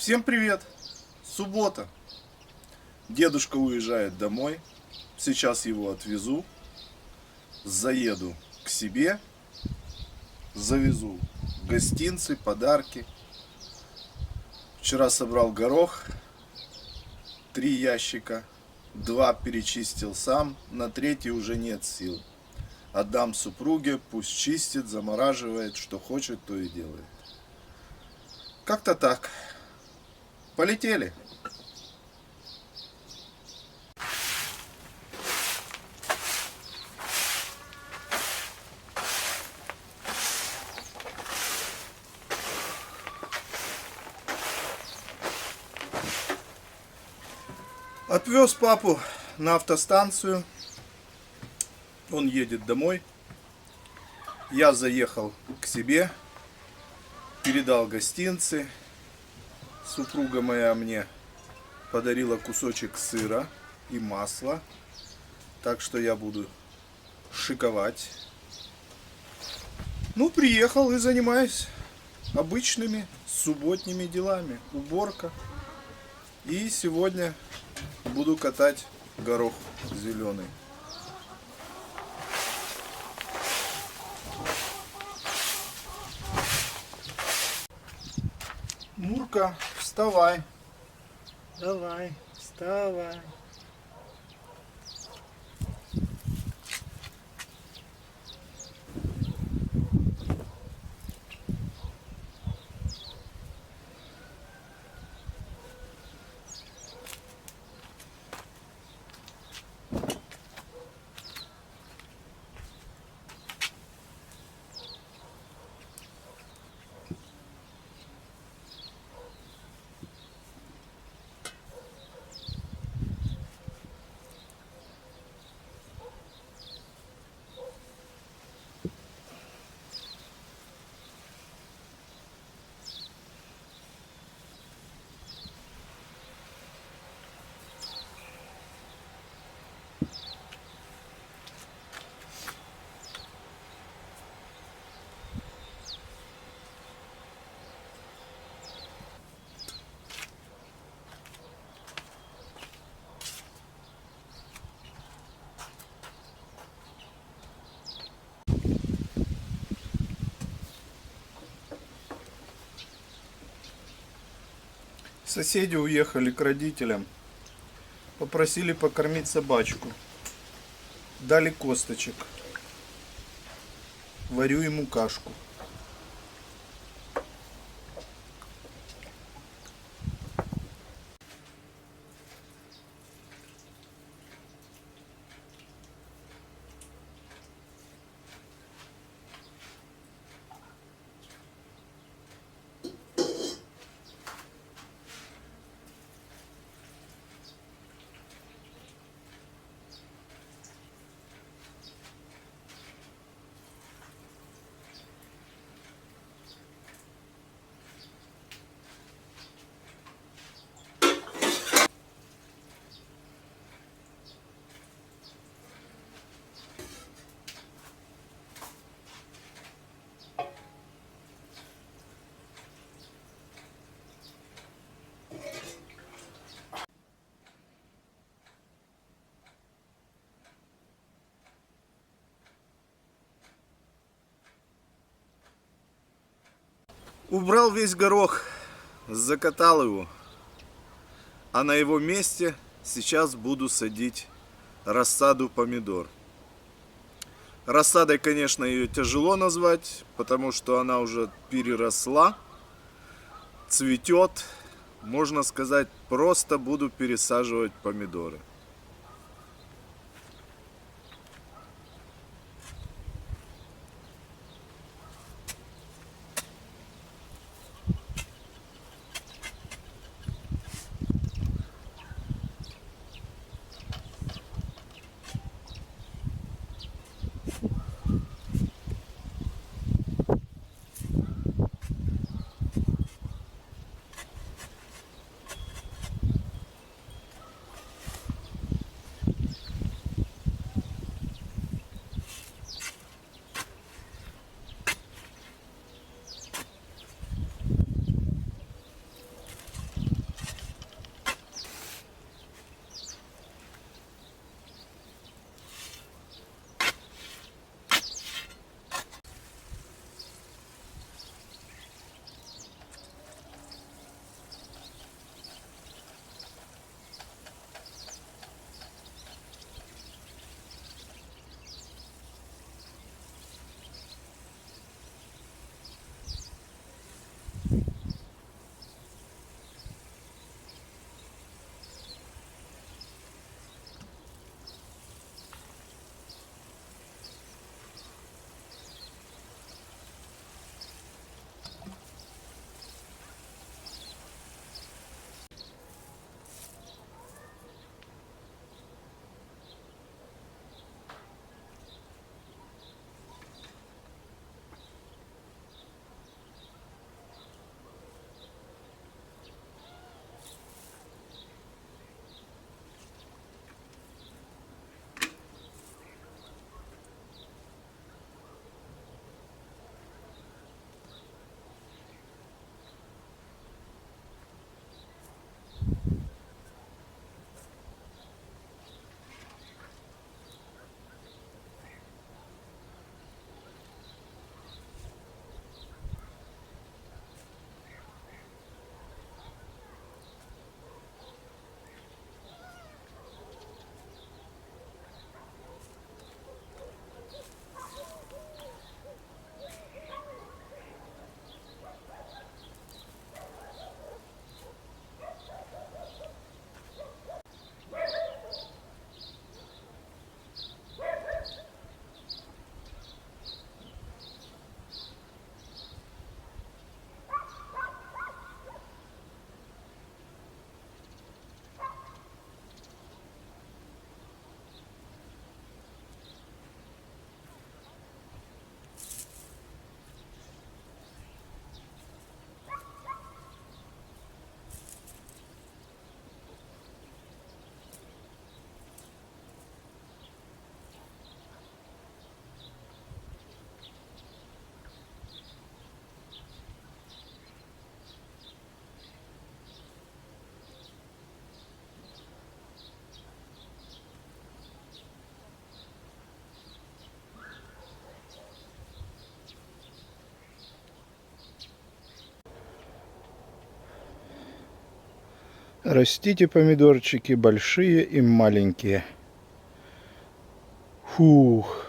Всем привет! Суббота. Дедушка уезжает домой. Сейчас его отвезу. Заеду к себе. Завезу гостинцы, подарки. Вчера собрал горох. 3 ящика. 2 перечистил сам. На 3 уже нет сил. Отдам супруге. Пусть чистит, замораживает. Что хочет, то и делает. Как-то так. Полетели. Отвез папу на автостанцию. Он едет домой. Я заехал к себе. Передал гостинцы. Супруга моя мне подарила кусочек сыра и масла. Так что я буду шиковать. Ну, приехал и занимаюсь обычными субботними делами. Уборка. И сегодня буду катать горох зеленый. Мурка, вставай. Давай, вставай. Соседи уехали к родителям. Попросили покормить собачку. Дали косточек. Варю ему кашку. Убрал весь горох, закатал его, а на его месте сейчас буду садить рассаду помидор. Рассадой, конечно, ее тяжело назвать, потому что она уже переросла, цветет. Можно сказать, просто буду пересаживать помидоры. Растите помидорчики большие и маленькие. Фух.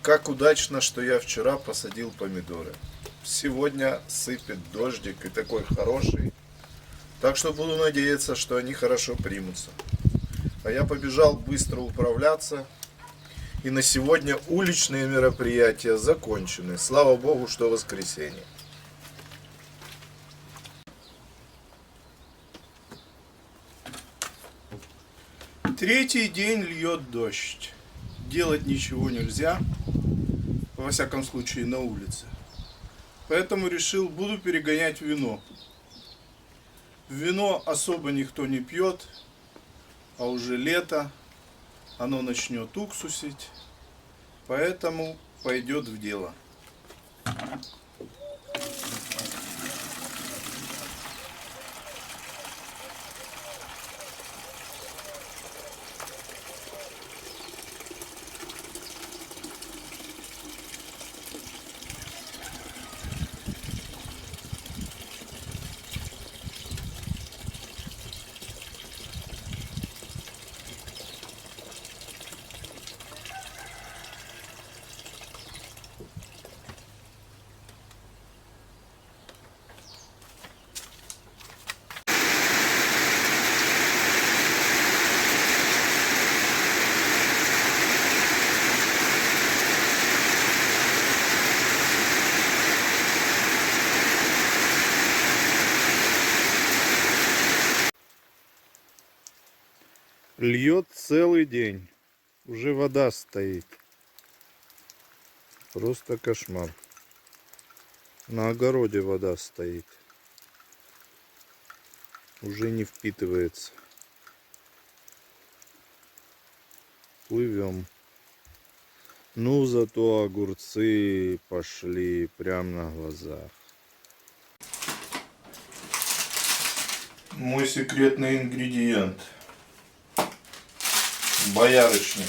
Как удачно, что я вчера посадил помидоры. Сегодня сыпет дождик и такой хороший. Так что буду надеяться, что они хорошо примутся. А я побежал быстро управляться. И на сегодня уличные мероприятия закончены. Слава Богу, что воскресенье. Третий день льет дождь. Делать ничего нельзя. Во всяком случае на улице. Поэтому решил, буду перегонять вино. Вино особо никто не пьет. А уже лето. Оно начнет уксусить. Поэтому пойдет в дело. Льет целый день. Уже вода стоит. Просто кошмар. На огороде вода стоит. Уже не впитывается. Плывем. Ну, зато огурцы пошли прямо на глазах. Мой секретный ингредиент. Боярышник.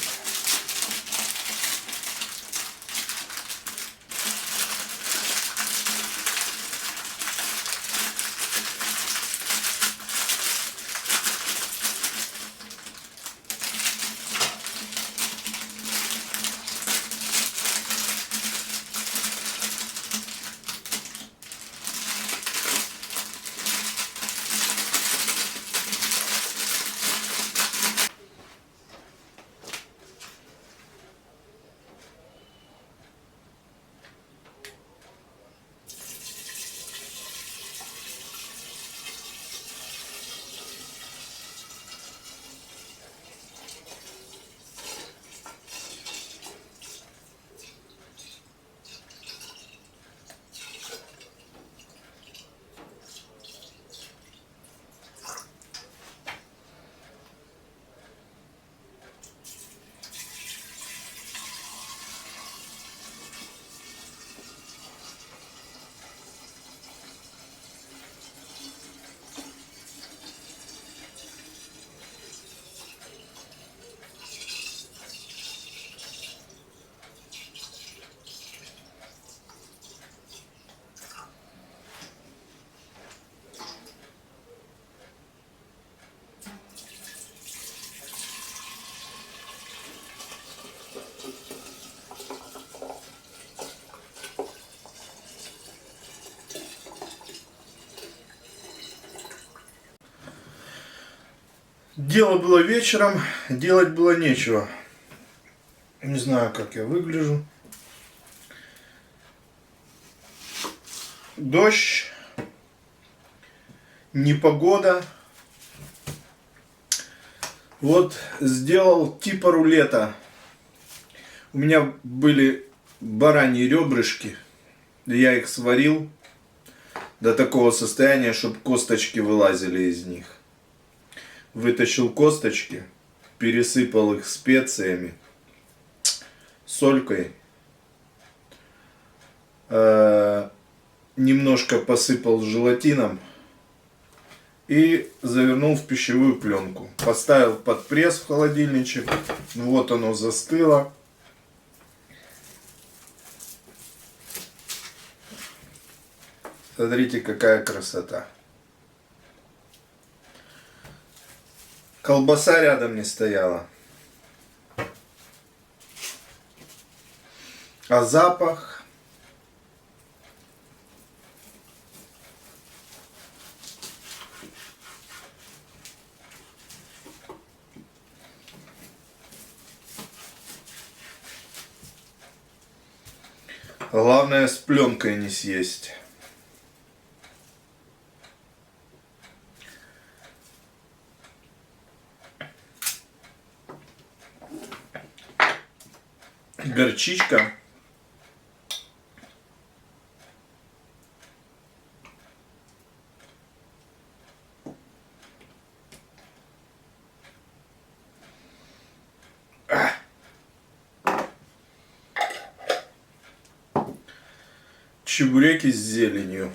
Дело было вечером, делать было нечего. Не знаю, как я выгляжу. Дождь, непогода. Вот сделал типа рулета. У меня были бараньи ребрышки. Я их сварил до такого состояния, чтобы косточки вылазили из них. Вытащил косточки, пересыпал их специями, солькой, немножко посыпал желатином и завернул в пищевую пленку. Поставил под пресс в холодильничек. Вот оно застыло. Смотрите, какая красота. Колбаса рядом не стояла. А запах... Главное, с пленкой не съесть. Горчичка. Чебуреки с зеленью.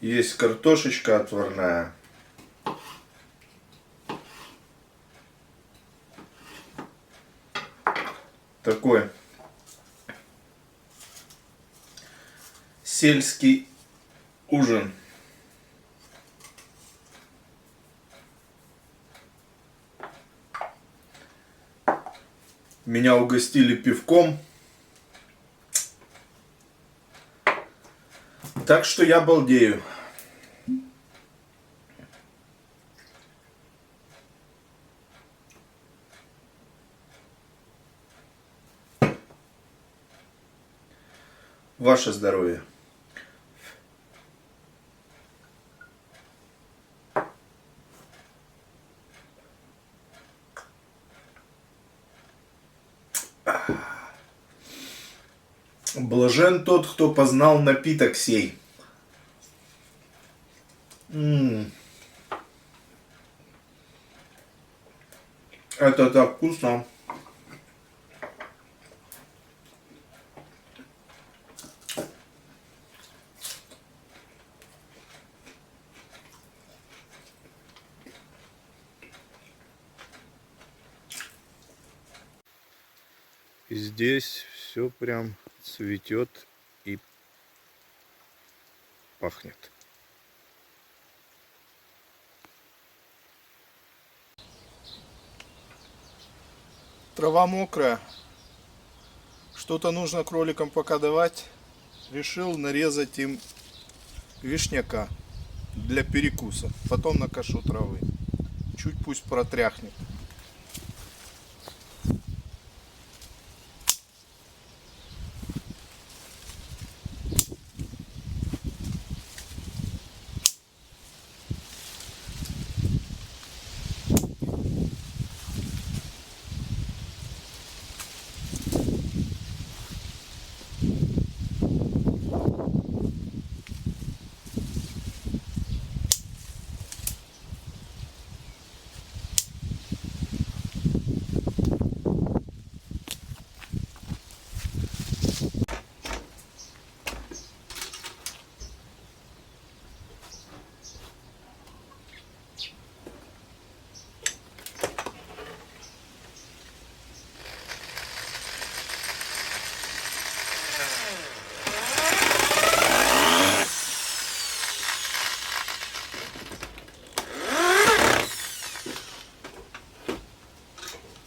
Есть картошечка отварная. Такой сельский ужин. Меня угостили пивком. Так что я балдею. Ваше здоровье. Блажен тот, кто познал напиток сей. Это так вкусно. И здесь все прям цветет и пахнет. Трава мокрая. Что-то нужно кроликам пока давать. Решил нарезать им вишняка для перекуса. Потом накашу травы. Чуть пусть протряхнет.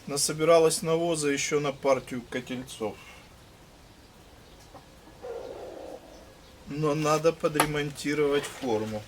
Насобиралось навоза еще на партию котельцов. Но надо подремонтировать форму.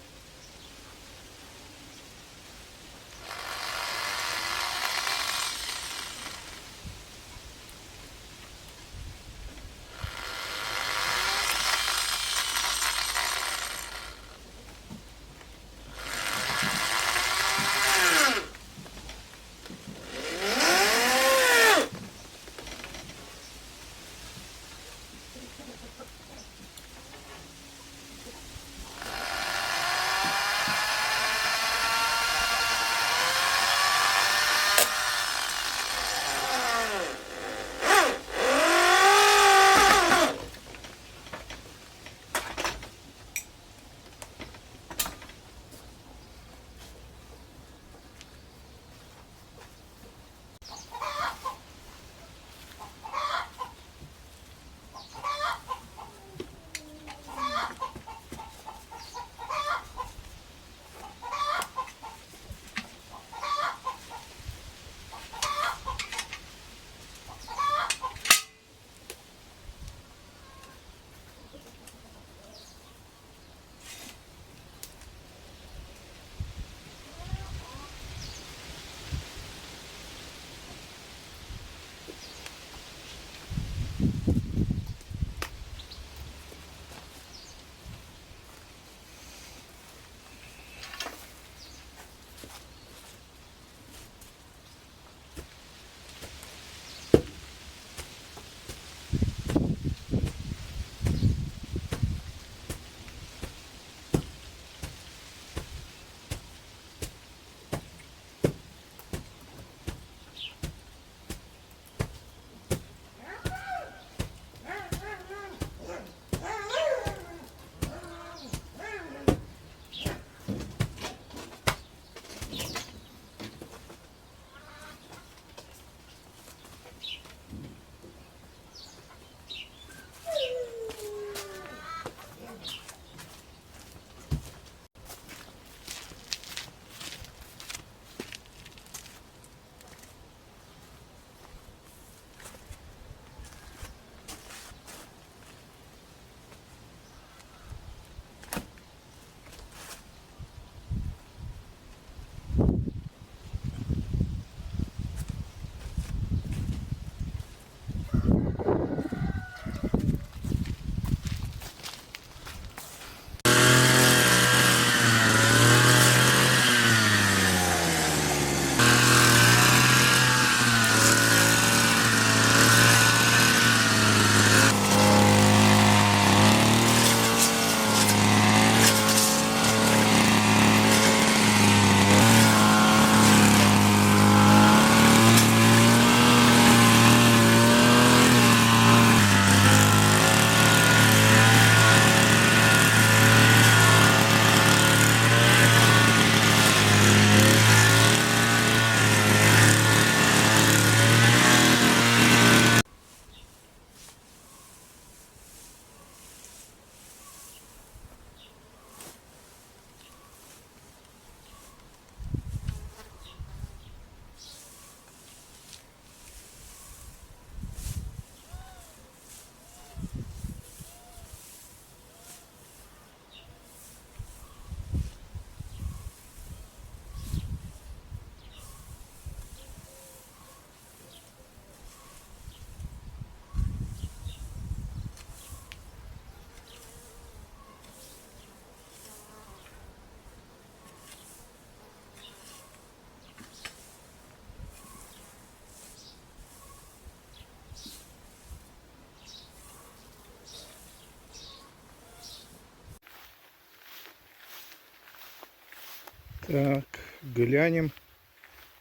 Так, глянем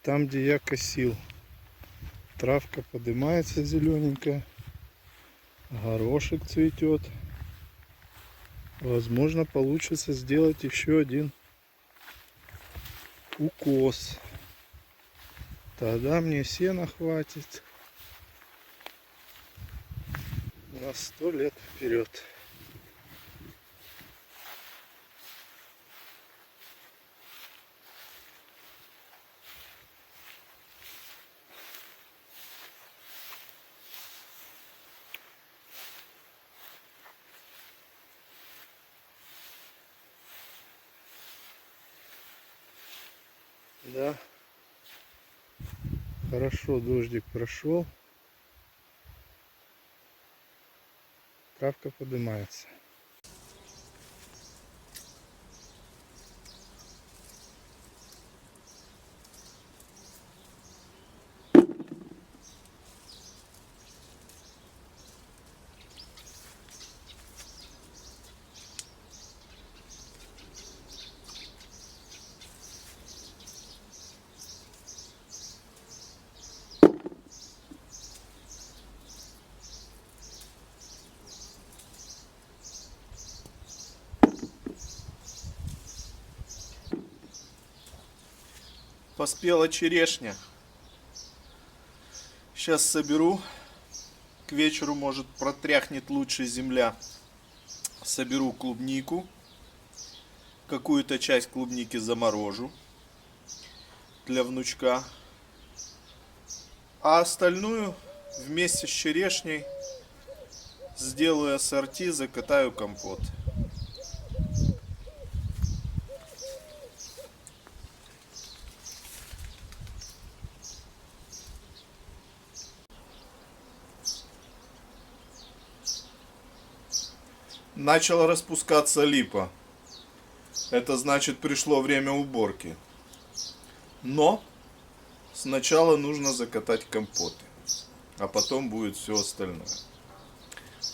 там, где я косил. Травка поднимается зелененькая. Горошек цветет. Возможно, получится сделать еще один укос. Тогда мне сена хватит на 100 лет вперед. Да, хорошо, дождик прошел. Травка поднимается. Поспела черешня. Сейчас соберу. К вечеру, может, протряхнет лучше земля. Соберу клубнику. Какую-то часть клубники заморожу для внучка. А остальную вместе с черешней сделаю ассорти, закатаю компот. Начала распускаться липа. Это значит, пришло время уборки. Но сначала нужно закатать компоты, а потом будет все остальное.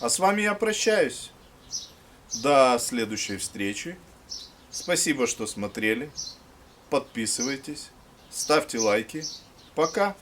А с вами я прощаюсь. До следующей встречи. Спасибо, что смотрели. Подписывайтесь, ставьте лайки. Пока.